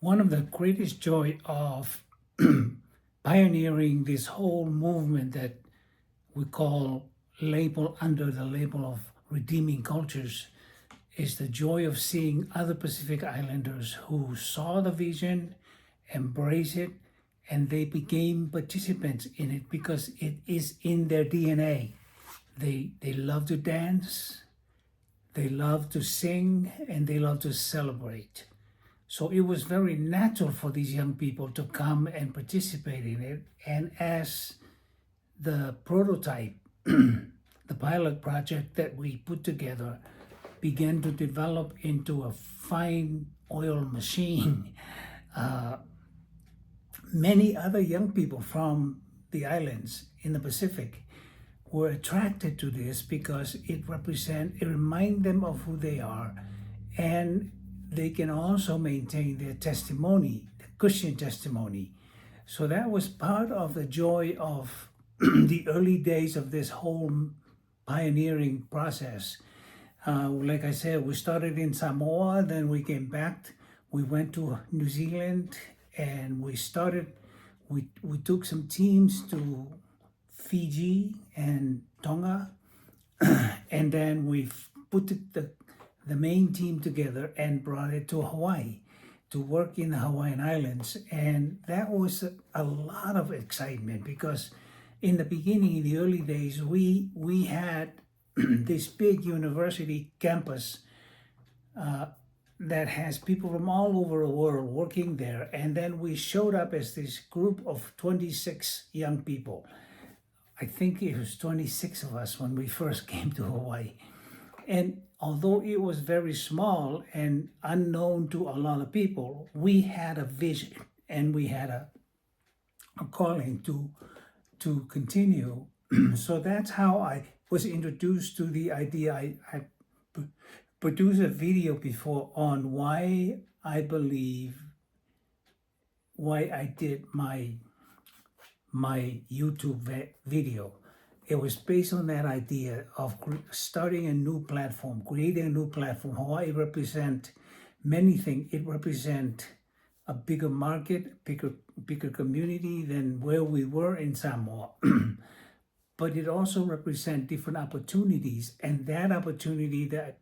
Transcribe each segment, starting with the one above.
One of the greatest joy of pioneering this whole movement that we call label under the label of redeeming cultures is the joy of seeing other Pacific Islanders who saw the vision, embrace it, and they became participants in it because it is in their DNA. They love to dance, they love to sing, and they love to celebrate. So it was very natural for these young people to come and participate in it. And as the prototype, the pilot project that we put together began to develop into a fine oil machine, many other young people from the islands in the Pacific were attracted to this because it reminds them of who they are, and they can also maintain their testimony, the Christian testimony. So that was part of the joy of the early days of this whole pioneering process. Like I said, we started in Samoa, then we came back, we went to New Zealand, and we took some teams to Fiji and Tonga, and then we put the main team together and brought it to Hawaii to work in the Hawaiian Islands. And that was a lot of excitement because in the beginning, in the early days, we had this big university campus that has people from all over the world working there. And then we showed up as this group of 26 young people. I think it was 26 of us when we first came to Hawaii. And although it was very small and unknown to a lot of people, we had a vision and we had a calling to continue. So that's how I was introduced to the idea. I produced a video before on why I believe, why I did my YouTube video. It was based on that idea of starting a new platform, creating a new platform. Hawaii represent many things. It represent a bigger market, bigger community than where we were in Samoa. But it also represent different opportunities, and that opportunity that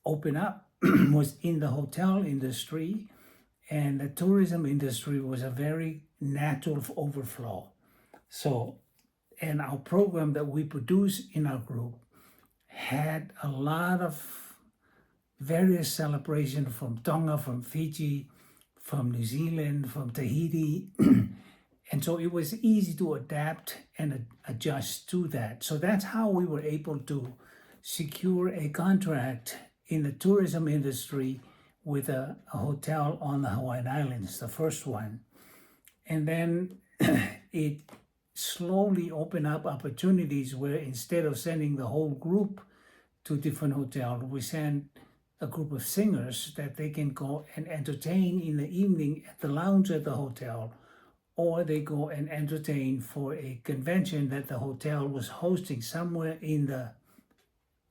opened up was in the hotel industry, and the tourism industry was a very natural overflow. So, and our program that we produce in our group had a lot of various celebrations from Tonga, from Fiji, from New Zealand, from Tahiti. And so it was easy to adapt and adjust to that. So that's how we were able to secure a contract in the tourism industry with a hotel on the Hawaiian Islands, the first one. And then it slowly opened up opportunities where instead of sending the whole group to different hotels, we send a group of singers that they can go and entertain in the evening at the lounge at the hotel, or they go and entertain for a convention that the hotel was hosting somewhere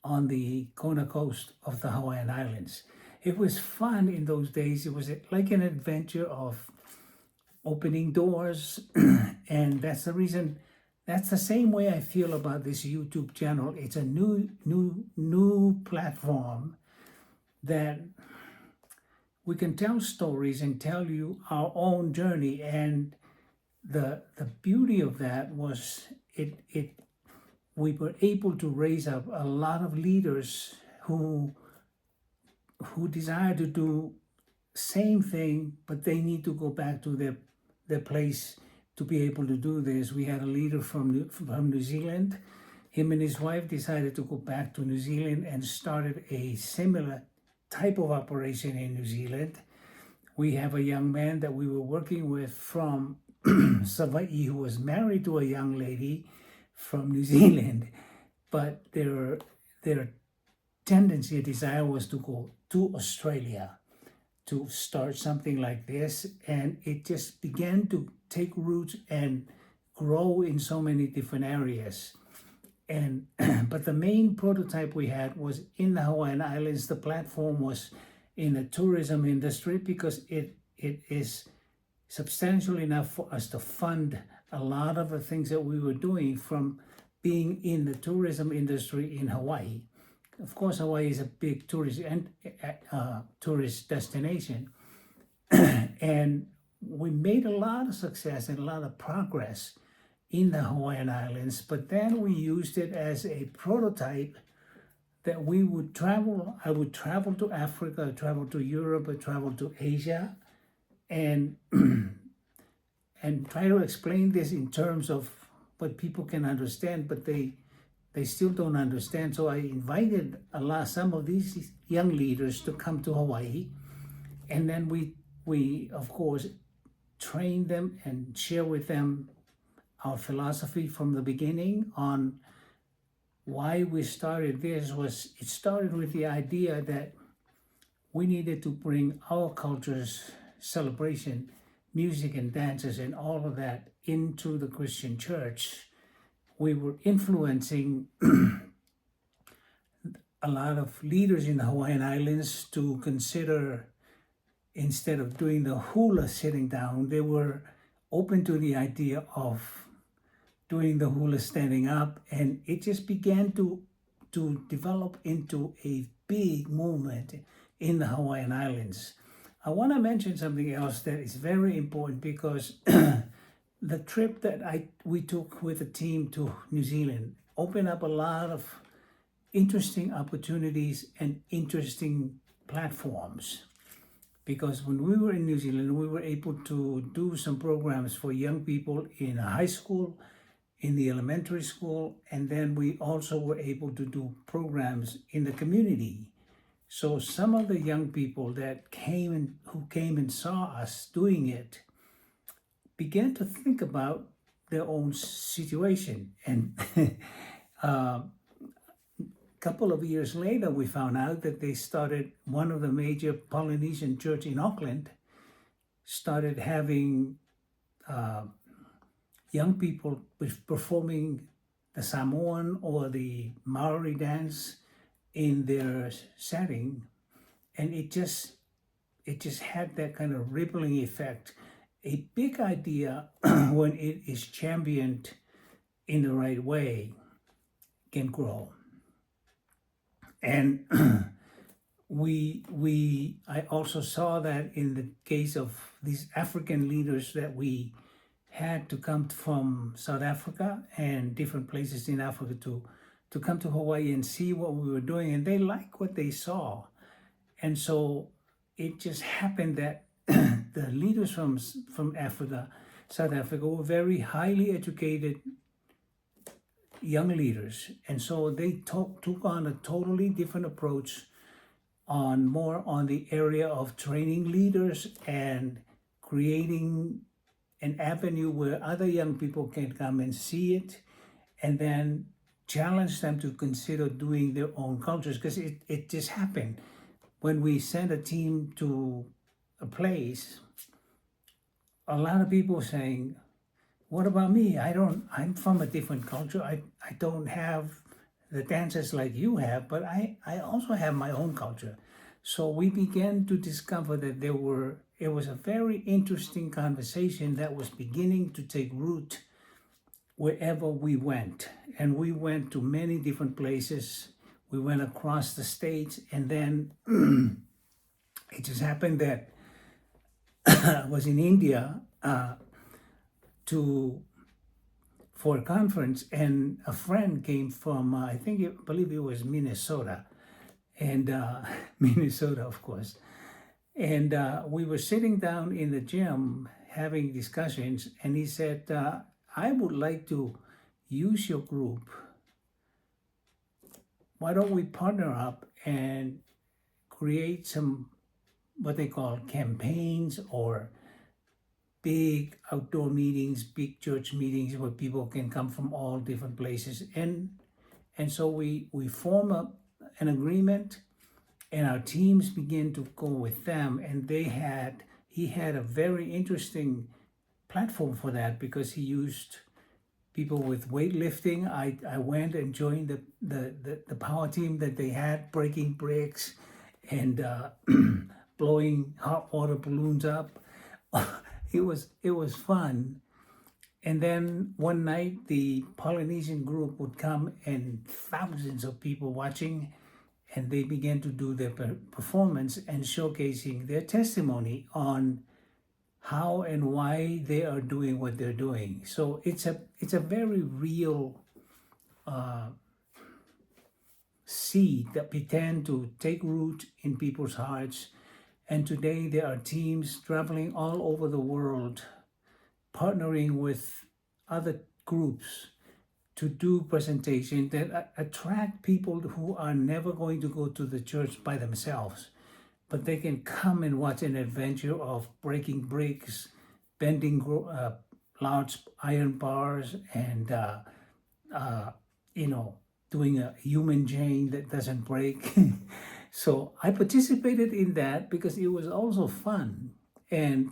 on the Kona coast of the Hawaiian Islands. It was fun in those days. It was like an adventure of opening doors, and that's the reason. That's the same way I feel about this YouTube channel. It's a new platform that we can tell stories and tell you our own journey. And the beauty of that was we were able to raise up a lot of leaders who desire to do same thing, but they need to go back to their place to be able to do this. We had a leader from New Zealand. Him and his wife decided to go back to New Zealand and started a similar type of operation in New Zealand. We have a young man that we were working with from Savaii who was married to a young lady from New Zealand, but their tendency, desire was to go to Australia to start something like this, and it just began to take roots and grow in so many different areas. And but the main prototype we had was in the Hawaiian Islands. The platform was in the tourism industry because it it is substantial enough for us to fund a lot of the things that we were doing from being in the tourism industry in Hawaii. Of course, Hawaii is a big tourist destination, and we made a lot of success and a lot of progress in the Hawaiian Islands. But then we used it as a prototype that we would travel. I would travel to Africa, travel to Europe, travel to Asia, and and try to explain this in terms of what people can understand, but they still don't understand. So I invited some of these young leaders to come to Hawaii, and then we of course train them and share with them our philosophy from the beginning on why we started this. It started with the idea that we needed to bring our culture's celebration, music and dances and all of that into the Christian church. We were influencing a lot of leaders in the Hawaiian Islands to consider, instead of doing the hula sitting down, they were open to the idea of doing the hula standing up, and it just began to develop into a big movement in the Hawaiian Islands. I want to mention something else that is very important, because the trip that we took with the team to New Zealand opened up a lot of interesting opportunities and interesting platforms. Because when we were in New Zealand, we were able to do some programs for young people in high school, in the elementary school, and then we also were able to do programs in the community. So some of the young people who came and saw us doing it began to think about their own situation. And a couple of years later, we found out that one of the major Polynesian church in Auckland started having young people performing the Samoan or the Maori dance in their setting, and it just had that kind of rippling effect. A big idea, when it is championed in the right way, can grow. And I also saw that in the case of these African leaders that we had to come from South Africa and different places in Africa to come to Hawaii and see what we were doing, and they liked what they saw. And so it just happened that the leaders from South Africa, were very highly educated young leaders, and so they took on a totally different approach more on the area of training leaders and creating an avenue where other young people can come and see it, and then challenge them to consider doing their own cultures. Because it just happened when we sent a team to a place, a lot of people saying, what about me? I'm from a different culture. I don't have the dances like you have, but I also have my own culture. So we began to discover that it was a very interesting conversation that was beginning to take root wherever we went. And we went to many different places. We went across the states, and then it just happened that I was in India for a conference, and a friend came from, I believe it was Minnesota, and Minnesota, of course. And we were sitting down in the gym having discussions, and he said, I would like to use your group. Why don't we partner up and create some, what they call campaigns, or big outdoor meetings, big church meetings where people can come from all different places. And so we form up an agreement, and our teams begin to go with them. And he had a very interesting platform for that, because he used people with weightlifting. I went and joined the power team that they had, breaking bricks and blowing hot water balloons up. it was fun. And then one night, the Polynesian group would come, and thousands of people watching, and they began to do their performance and showcasing their testimony on how and why they are doing what they're doing. So it's a very real seed that began to take root in people's hearts. And today there are teams traveling all over the world, partnering with other groups to do presentations that attract people who are never going to go to the church by themselves, but they can come and watch an adventure of breaking bricks, bending large iron bars, and you know, doing a human chain that doesn't break. So I participated in that because it was also fun. And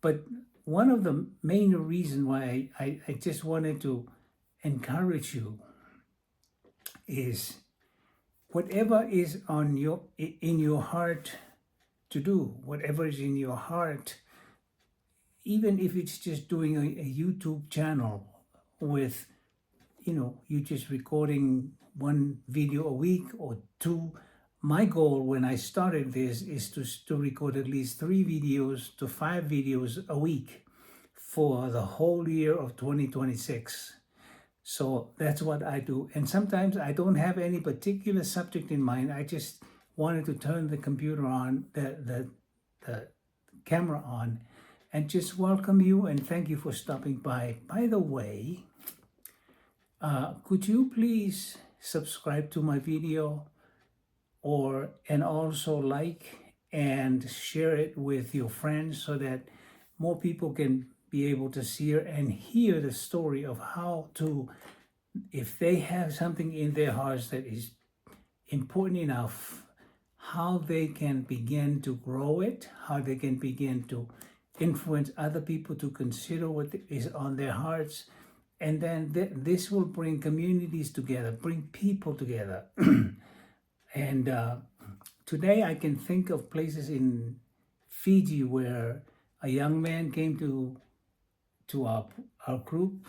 but one of the main reasons why I just wanted to encourage you is whatever is on your in your heart to do, whatever is in your heart, even if it's just doing a YouTube channel with, you just recording one video a week or two. My goal when I started this is to record at least 3 videos to 5 videos a week for the whole year of 2026. So that's what I do. And sometimes I don't have any particular subject in mind. I just wanted to turn the computer on, the camera on, and just welcome you and thank you for stopping by. By the way, could you please subscribe to my video and also like and share it with your friends so that more people can be able to see and hear the story of how to, if they have something in their hearts that is important enough, how they can begin to grow it, how they can begin to influence other people to consider what is on their hearts. And then this will bring communities together, bring people together. And today I can think of places in Fiji where a young man came to our group.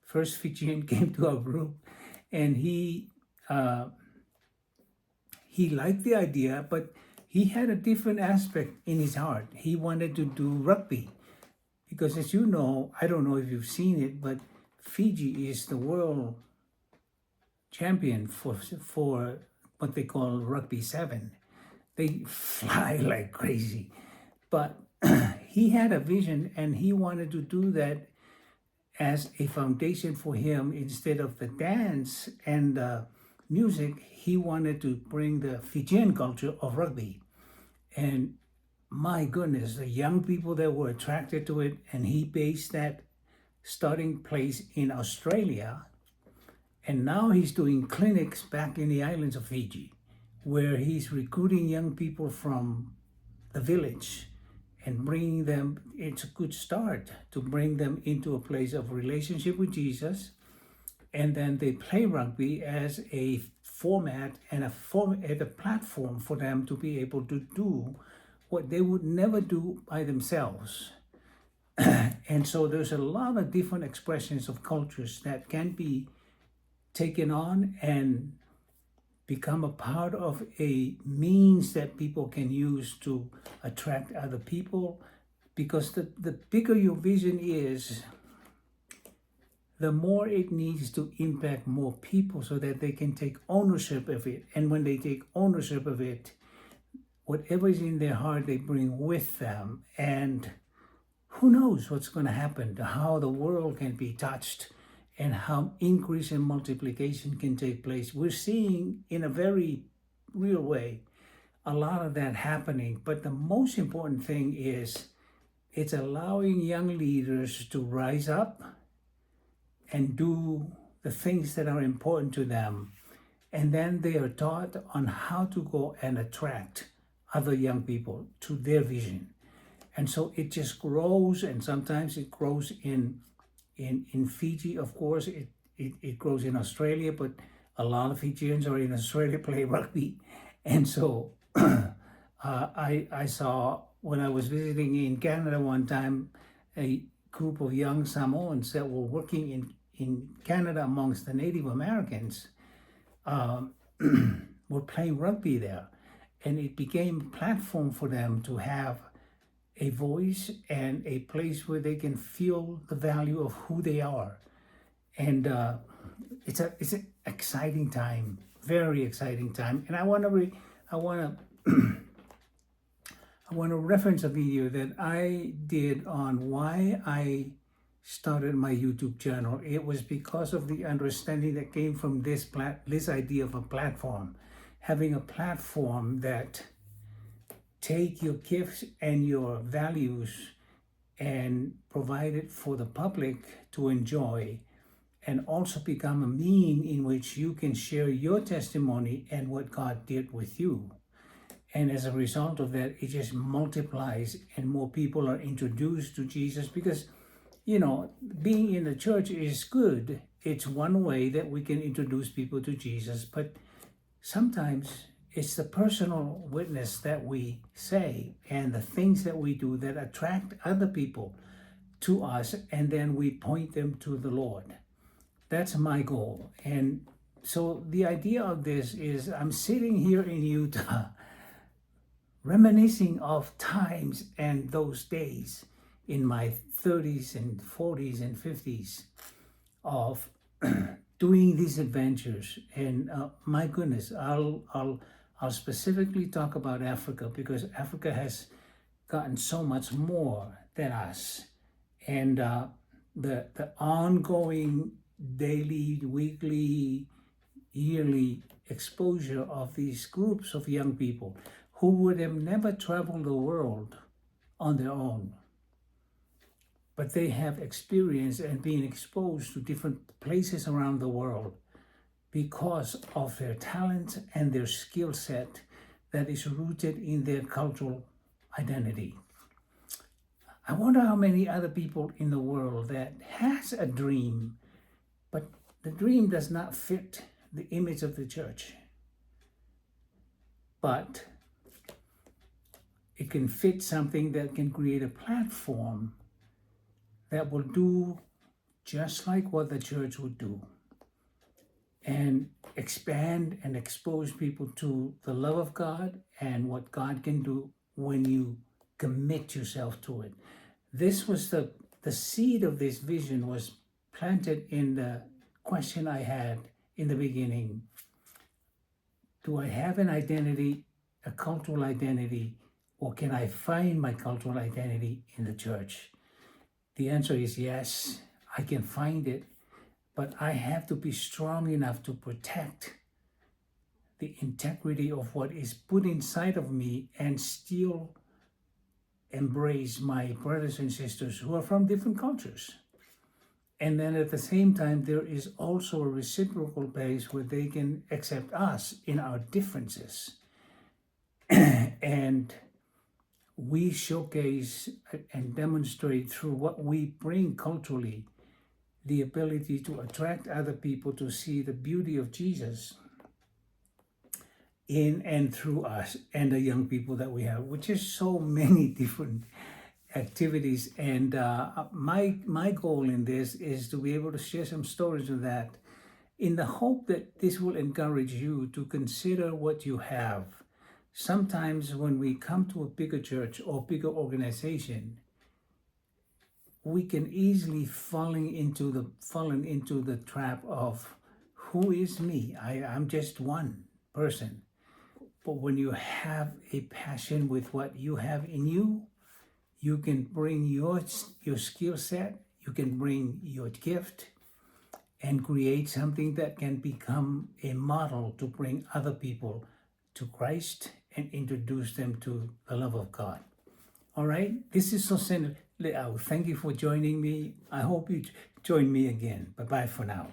First Fijian came to our group, and he liked the idea, but he had a different aspect in his heart. He wanted to do rugby because, as you know, I don't know if you've seen it, but Fiji is the world champion for what they call rugby 7. They fly like crazy. But he had a vision and he wanted to do that as a foundation for him. Instead of the dance and the music, he wanted to bring the Fijian culture of rugby. And my goodness, the young people that were attracted to it, and he based that starting place in Australia. And now he's doing clinics back in the islands of Fiji, where he's recruiting young people from the village and bringing them. It's a good start to bring them into a place of relationship with Jesus. And then they play rugby as a format and a platform for them to be able to do what they would never do by themselves. And so there's a lot of different expressions of cultures that can be taken on and become a part of a means that people can use to attract other people. Because the bigger your vision is, the more it needs to impact more people so that they can take ownership of it. And when they take ownership of it, whatever is in their heart, they bring with them. And who knows what's going to happen, how the world can be touched and how increase and multiplication can take place. We're seeing in a very real way a lot of that happening. But the most important thing is it's allowing young leaders to rise up and do the things that are important to them. And then they are taught on how to go and attract other young people to their vision. And so it just grows, and sometimes it grows in Fiji, of course, it grows in Australia, but a lot of Fijians are in Australia play rugby. And so I saw when I was visiting in Canada one time, a group of young Samoans that were working in Canada amongst the Native Americans um, were playing rugby there. And it became a platform for them to have a voice and a place where they can feel the value of who they are. And it's an exciting time, very exciting time. And I want to I want to reference a video that I did on why I started my YouTube channel. It was because of the understanding that came from this idea of a platform, having a platform that take your gifts and your values and provide it for the public to enjoy, and also become a mean in which you can share your testimony and what God did with you. And as a result of that, it just multiplies and more people are introduced to Jesus because, being in the church is good. It's one way that we can introduce people to Jesus, but sometimes it's the personal witness that we say and the things that we do that attract other people to us, and then we point them to the Lord. That's my goal. And so the idea of this is I'm sitting here in Utah reminiscing of times and those days in my 30s and 40s and 50s of doing these adventures. And my goodness, I'll specifically talk about Africa because Africa has gotten so much more than us. And the ongoing daily, weekly, yearly exposure of these groups of young people who would have never traveled the world on their own, but they have experienced and been exposed to different places around the world because of their talent and their skill set that is rooted in their cultural identity. I wonder how many other people in the world that has a dream, but the dream does not fit the image of the church, but it can fit something that can create a platform that will do just like what the church would do and expand and expose people to the love of God and what God can do when you commit yourself to it. This was the seed of this vision was planted in the question I had in the beginning. Do I have an identity, a cultural identity, or can I find my cultural identity in the church? The answer is yes, I can find it, but I have to be strong enough to protect the integrity of what is put inside of me and still embrace my brothers and sisters who are from different cultures. And then at the same time, there is also a reciprocal place where they can accept us in our differences. And we showcase and demonstrate through what we bring culturally the ability to attract other people to see the beauty of Jesus in and through us and the young people that we have, which is so many different activities. And my goal in this is to be able to share some stories of that in the hope that this will encourage you to consider what you have. Sometimes when we come to a bigger church or bigger organization, we can easily fallen into the trap of who is me? I'm just one person. But when you have a passion with what you have in you, you can bring your skill set, you can bring your gift, and create something that can become a model to bring other people to Christ and introduce them to the love of God. All right, this is Sosen Leao. Thank you for joining me. I hope you join me again. Bye-bye for now.